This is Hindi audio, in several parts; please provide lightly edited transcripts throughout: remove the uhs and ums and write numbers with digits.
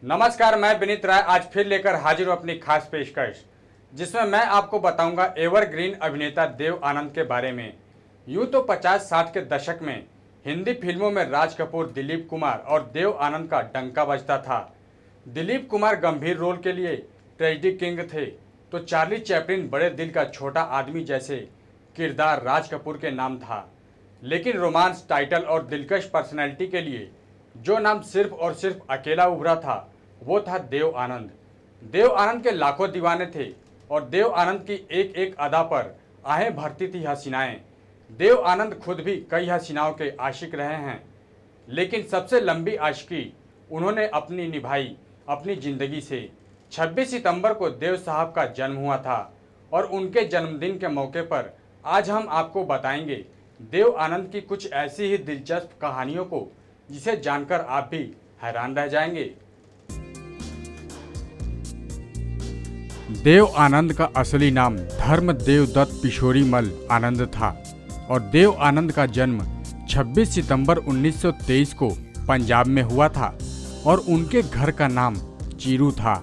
नमस्कार, मैं विनीत राय आज फिर लेकर हाजिर हूं अपनी खास पेशकश, जिसमें मैं आपको बताऊंगा एवरग्रीन अभिनेता देव आनंद के बारे में। यूं तो 50-60 के दशक में हिंदी फिल्मों में राज कपूर, दिलीप कुमार और देव आनंद का डंका बजता था। दिलीप कुमार गंभीर रोल के लिए ट्रेजेडी किंग थे, तो चार्ली चैपलिन बड़े दिल का छोटा आदमी जैसे किरदार राज कपूर के नाम था। लेकिन रोमांस, टाइटल और दिलकश पर्सनैलिटी के लिए जो नाम सिर्फ और सिर्फ अकेला उभरा था वो था देव आनंद। देव आनंद के लाखों दीवाने थे और देव आनंद की एक एक अदा पर आहें भरती थी हसीनाएं। देव आनंद खुद भी कई हसीनाओं के आशिक रहे हैं, लेकिन सबसे लंबी आशिकी उन्होंने अपनी निभाई अपनी ज़िंदगी से। 26 सितंबर को देव साहब का जन्म हुआ था और उनके जन्मदिन के मौके पर आज हम आपको बताएंगे देव आनंद की कुछ ऐसी ही दिलचस्प कहानियों को जिसे जानकर आप भी हैरान रह जाएंगे। देव आनंद का असली नाम धर्मदेव दत्त पिशोरीमल आनंद था और देव आनंद का जन्म 26 सितंबर 1923 को पंजाब में हुआ था और उनके घर का नाम चीरू था।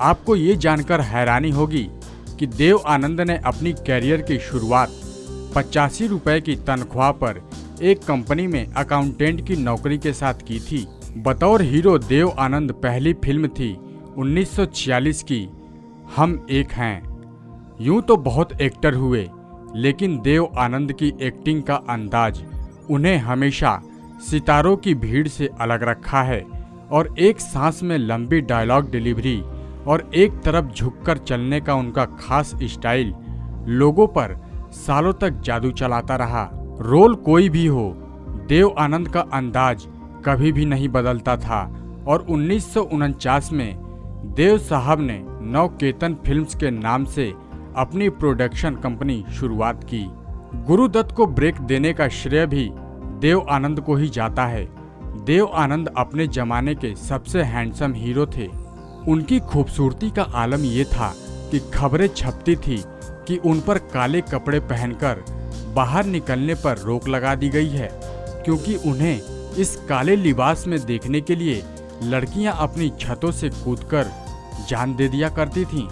आपको ये जानकर हैरानी होगी कि देव आनंद ने अपनी कैरियर की शुरुआत 85 रुपये की तनख्वाह पर एक कंपनी में अकाउंटेंट की नौकरी के साथ की थी। बतौर हीरो देव आनंद पहली फिल्म थी 1946 की हम एक हैं। यूं तो बहुत एक्टर हुए, लेकिन देव आनंद की एक्टिंग का अंदाज उन्हें हमेशा सितारों की भीड़ से अलग रखा है और एक सांस में लंबी डायलॉग डिलीवरी और एक तरफ झुककर चलने का उनका खास स्टाइल लोगों पर सालों तक जादू चलाता रहा। रोल कोई भी हो, देव आनंद का अंदाज कभी भी नहीं बदलता था और 1949 में देव साहब ने नवकेतन फिल्म्स के नाम से अपनी प्रोडक्शन कंपनी शुरुआत की। गुरुदत्त को ब्रेक देने का श्रेय भी देव आनंद को ही जाता है। देव आनंद अपने जमाने के सबसे हैंडसम हीरो थे। उनकी खूबसूरती का आलम ये था कि खबरें छपती थी कि उन पर काले कपड़े पहनकर बाहर निकलने पर रोक लगा दी गई है, क्योंकि उन्हें इस काले लिबास में देखने के लिए लड़कियां अपनी छतों से कूदकर जान दे दिया करती थीं।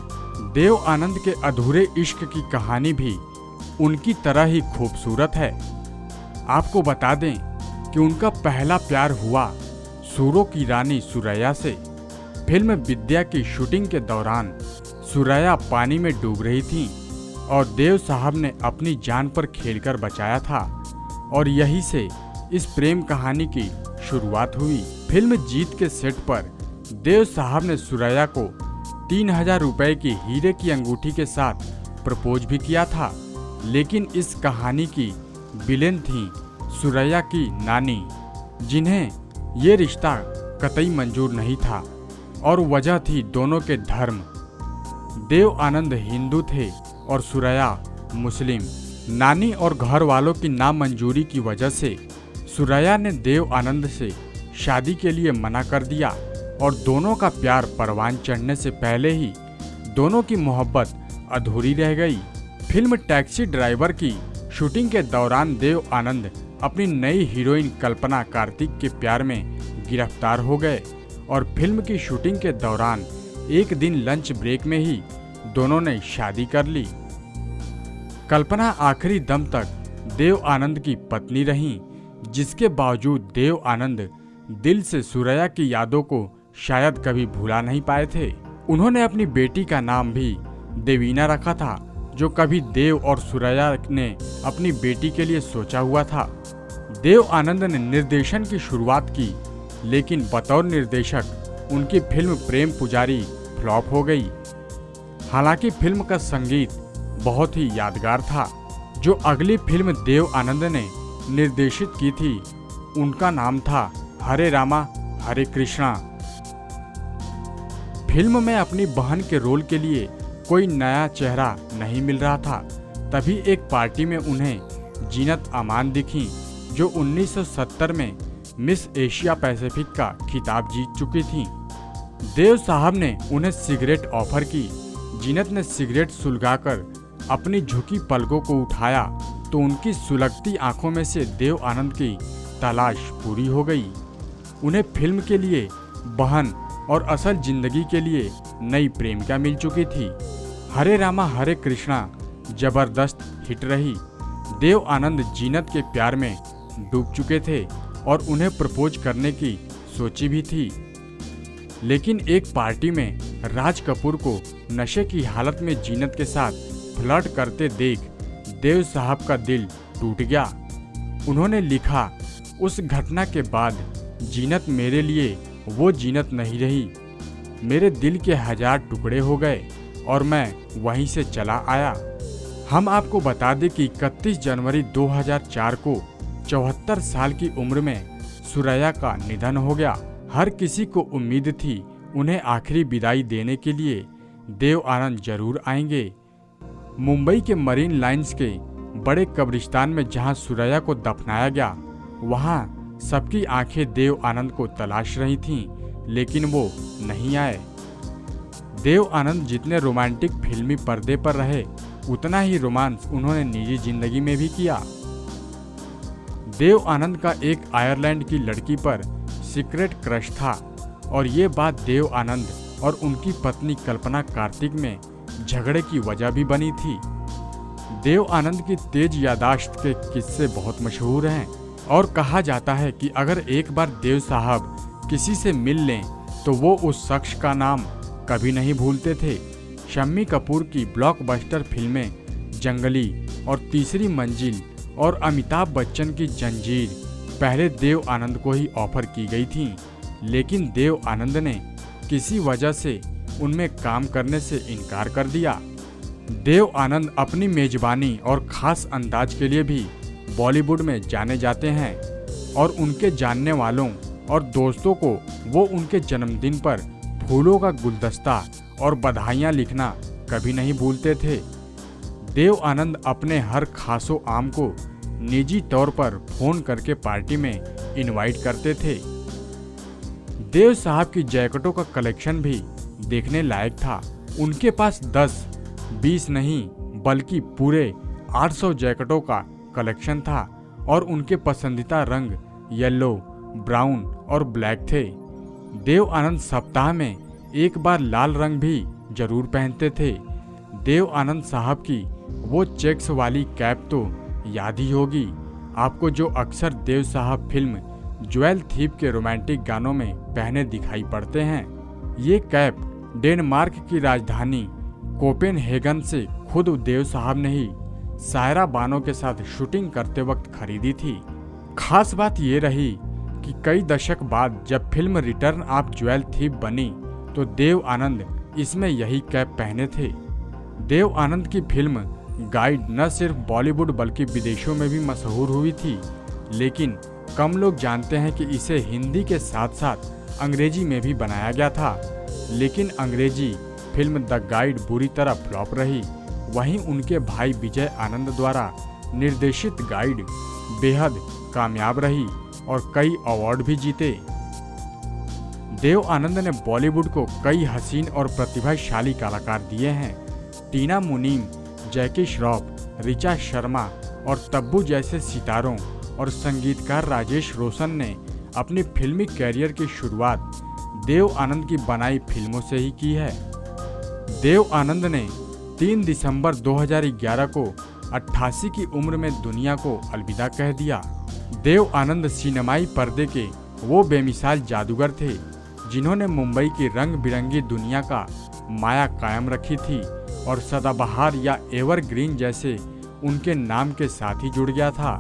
देव आनंद के अधूरे इश्क की कहानी भी उनकी तरह ही खूबसूरत है। आपको बता दें कि उनका पहला प्यार हुआ सूरों की रानी सुरैया से। फिल्म विद्या की शूटिंग के दौरान सुरैया पानी में डूब रही थी और देव साहब ने अपनी जान पर खेलकर बचाया था और यहीं से इस प्रेम कहानी की शुरुआत हुई। फिल्म जीत के सेट पर देव साहब ने सुरैया को 3000 रुपए की हीरे की अंगूठी के साथ प्रपोज भी किया था, लेकिन इस कहानी की विलेन थी सुरैया की नानी, जिन्हें ये रिश्ता कतई मंजूर नहीं था और वजह थी दोनों के धर्म। देव आनंद हिंदू थे और सुरैया मुस्लिम। नानी और घर वालों की नामंजूरी की वजह से सुरैया ने देव आनंद से शादी के लिए मना कर दिया और दोनों का प्यार परवान चढ़ने से पहले ही दोनों की मोहब्बत अधूरी रह गई। फिल्म टैक्सी ड्राइवर की शूटिंग के दौरान देव आनंद अपनी नई हीरोइन कल्पना कार्तिक के प्यार में गिरफ्तार हो गए और फिल्म की शूटिंग के दौरान एक दिन लंच ब्रेक में ही दोनों ने शादी कर ली। कल्पना आखिरी दम तक देव आनंद की पत्नी रहीं, जिसके बावजूद देव आनंद दिल से सुरैया की यादों को शायद कभी भुला नहीं पाए थे। उन्होंने अपनी बेटी का नाम भी देवीना रखा था, जो कभी देव और सुरैया ने अपनी बेटी के लिए सोचा हुआ था। देव आनंद ने निर्देशन की शुरुआत की, लेकिन बतौर निर्देशक उनकी फिल्म प्रेम पुजारी फ्लॉप हो गई। हालांकि फिल्म का संगीत बहुत ही यादगार था। जो अगली फिल्म देव आनंद ने निर्देशित की थी उनका नाम था हरे रामा हरे कृष्णा। फिल्म में अपनी बहन के रोल के लिए कोई नया चेहरा नहीं मिल रहा था। तभी एक पार्टी में उन्हें जीनत अमान दिखी, जो 1970 में मिस एशिया पैसिफिक का खिताब जीत चुकी थी। देव साहब ने उन्हें सिगरेट ऑफर की। जीनत ने सिगरेट सुलगाकर अपनी झुकी पलकों को उठाया तो उनकी सुलगती आंखों में से देव आनंद की तलाश पूरी हो गई। उन्हें फिल्म के लिए बहन और असल जिंदगी के लिए नई प्रेमिका मिल चुकी थी। हरे रामा हरे कृष्णा जबरदस्त हिट रही। देव आनंद जीनत के प्यार में डूब चुके थे और उन्हें प्रपोज करने की सोची भी थी। लेकिन एक पार्टी में राज कपूर को नशे की हालत में जीनत के साथ फ्लर्ट करते देख देव साहब का दिल टूट गया। उन्होंने लिखा, उस घटना के बाद जीनत मेरे लिए वो जीनत नहीं रही। मेरे दिल के 1000 टुकड़े हो गए और मैं वहीं से चला आया। हम आपको बता दें कि 31 जनवरी 2004 को 74 साल की उम्र में सुरैया का निधन हो गया। हर किसी को उम्मीद थी उन्हें आखिरी विदाई देने के लिए देव आनंद जरूर आएंगे। मुंबई के मरीन लाइंस के बड़े कब्रिस्तान में जहां सुरैया को दफनाया गया, वहां सबकी आंखें देव आनंद को तलाश रही थीं, लेकिन वो नहीं आए। देव आनंद जितने रोमांटिक फिल्मी पर्दे पर रहे, उतना ही रोमांस उन्होंने निजी जिंदगी में भी किया। देव आनंद का एक आयरलैंड की लड़की पर सीक्रेट क्रश था और ये बात देव आनंद और उनकी पत्नी कल्पना कार्तिक में झगड़े की वजह भी बनी थी। देव आनंद की तेज यादाश्त के किस्से बहुत मशहूर हैं और कहा जाता है कि अगर एक बार देव साहब किसी से मिल लें तो वो उस शख्स का नाम कभी नहीं भूलते थे। शम्मी कपूर की ब्लॉकबस्टर फिल्में जंगली और तीसरी मंजिल और अमिताभ बच्चन की जंजीर पहले देव आनंद को ही ऑफर की गई थीं, लेकिन देव आनंद ने किसी वजह से उनमें काम करने से इनकार कर दिया। देव आनंद अपनी मेजबानी और खास अंदाज के लिए भी बॉलीवुड में जाने जाते हैं और उनके जानने वालों और दोस्तों को वो उनके जन्मदिन पर फूलों का गुलदस्ता और बधाइयाँ लिखना कभी नहीं भूलते थे। देव आनंद अपने हर खासो आम को निजी तौर पर फोन करके पार्टी में इनवाइट करते थे। देव साहब की जैकेटों का कलेक्शन भी देखने लायक था। उनके पास 10-20 नहीं बल्कि पूरे 800 जैकेटों का कलेक्शन था और उनके पसंदीदा रंग येलो, ब्राउन और ब्लैक थे। देव आनंद सप्ताह में एक बार लाल रंग भी जरूर पहनते थे। देव आनंद साहब की वो चेक्स वाली कैप तो याद ही होगी आपको, जो अक्सर देव साहब फिल्म ज्वेल थीप के रोमांटिक गानों में पहने दिखाई पड़ते हैं। ये कैप डेनमार्क की राजधानी कोपेनहेगन से खुद देव साहब ने ही सायरा बानो के साथ शूटिंग करते वक्त खरीदी थी। खास बात ये रही कि कई दशक बाद जब film written of jewel thief बनी तो देव आनंद इसमें यही कैप पहने थे। देव आनंद की फिल्म गाइड न सिर्फ बॉलीवुड बल्कि विदेशों में भी मशहूर हुई थी, लेकिन कम लोग जानते हैं कि इसे हिंदी के साथ साथ अंग्रेजी में भी बनाया गया था। लेकिन अंग्रेजी फिल्म द गाइड बुरी तरह फ्लॉप रही। वहीं उनके भाई विजय आनंद द्वारा निर्देशित गाइड बेहद कामयाब रही और कई अवार्ड भी जीते। देव आनंद ने बॉलीवुड को कई हसीन और प्रतिभाशाली कलाकार दिए हैं। टीना मुनीम, जैकी श्रॉफ, ऋचा शर्मा और तब्बू जैसे सितारों और संगीतकार राजेश रोशन ने अपनी फिल्मी कैरियर की शुरुआत देव आनंद की बनाई फिल्मों से ही की है। देव आनंद ने 3 दिसंबर 2011 को 88 की उम्र में दुनिया को अलविदा कह दिया। देव आनंद सिनेमाई पर्दे के वो बेमिसाल जादूगर थे जिन्होंने मुंबई की रंग बिरंगी दुनिया का माया कायम रखी थी और सदाबहार या एवरग्रीन जैसे उनके नाम के साथ ही जुड़ गया था।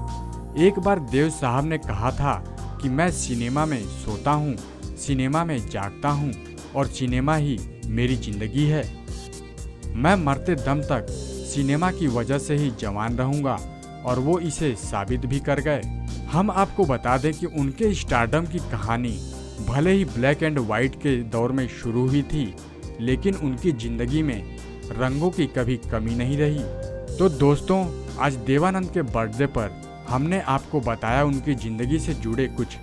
एक बार देव साहब ने कहा था कि मैं सिनेमा में सोता हूँ, सिनेमा में जागता हूँ और सिनेमा ही मेरी जिंदगी है। मैं मरते दम तक सिनेमा की वजह से ही जवान रहूँगा और वो इसे साबित भी कर गए। हम आपको बता दें कि उनके स्टारडम की कहानी भले ही ब्लैक एंड वाइट के दौर में शुरू हुई थी, लेकिन उनकी जिंदगी में रंगों की कभी कमी नहीं रही। तो दोस्तों, आज देवानंद के बर्थडे पर हमने आपको बताया उनकी जिंदगी से जुड़े कुछ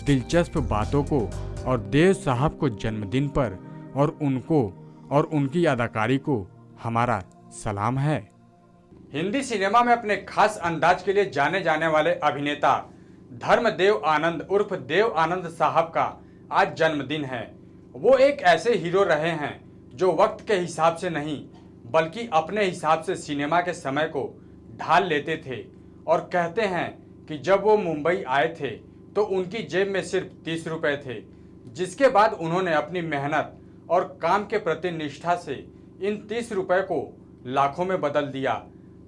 दिलचस्प बातों को और देव साहब को जन्मदिन पर और उनको और उनकी अदाकारी को हमारा सलाम है। हिंदी सिनेमा में अपने खास अंदाज के लिए जाने जाने वाले अभिनेता धर्मदेव आनंद उर्फ देव आनंद साहब का आज जन्मदिन है। वो एक ऐसे हीरो रहे हैं जो वक्त के हिसाब से नहीं बल्कि अपने हिसाब से सिनेमा के समय को ढाल लेते थे। और कहते हैं कि जब वो मुंबई आए थे तो उनकी जेब में सिर्फ 30 रुपए थे, जिसके बाद उन्होंने अपनी मेहनत और काम के प्रति निष्ठा से इन 30 रुपए को लाखों में बदल दिया।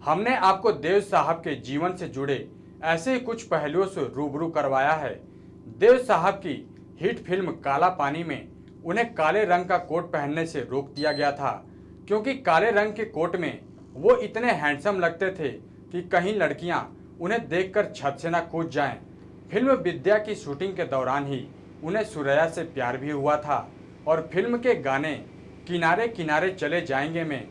हमने आपको देव साहब के जीवन से जुड़े ऐसे ही कुछ पहलुओं से रूबरू करवाया है। देव साहब की हिट फिल्म काला पानी में उन्हें काले रंग का कोट पहनने से रोक दिया गया था, क्योंकि काले रंग के कोट में वो इतने हैंडसम लगते थे कि कहीं लड़कियां उन्हें देखकर छत से ना कूद जाएं। फिल्म विद्या की शूटिंग के दौरान ही उन्हें सुरैया से प्यार भी हुआ था और फिल्म के गाने किनारे किनारे चले जाएंगे में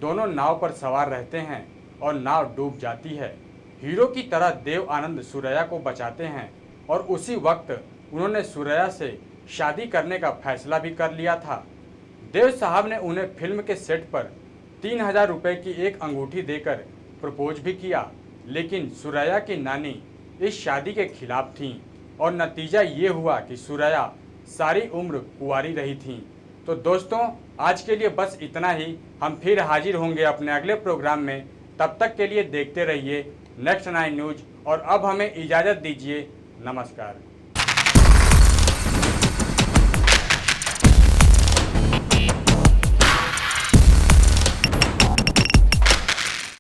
दोनों नाव पर सवार रहते हैं और नाव डूब जाती है। हीरो की तरह देव आनंद सुरैया को बचाते हैं और उसी वक्त उन्होंने सुरैया से शादी करने का फैसला भी कर लिया था। देव साहब ने उन्हें फिल्म के सेट पर 3000 रुपये की एक अंगूठी देकर प्रपोज भी किया, लेकिन सुरैया की नानी इस शादी के खिलाफ थीं और नतीजा ये हुआ कि सुरैया सारी उम्र कुंवारी रही थीं। तो दोस्तों, आज के लिए बस इतना ही। हम फिर हाजिर होंगे अपने अगले प्रोग्राम में। तब तक के लिए देखते रहिए नेक्स्ट 9 न्यूज और अब हमें इजाज़त दीजिए। नमस्कार।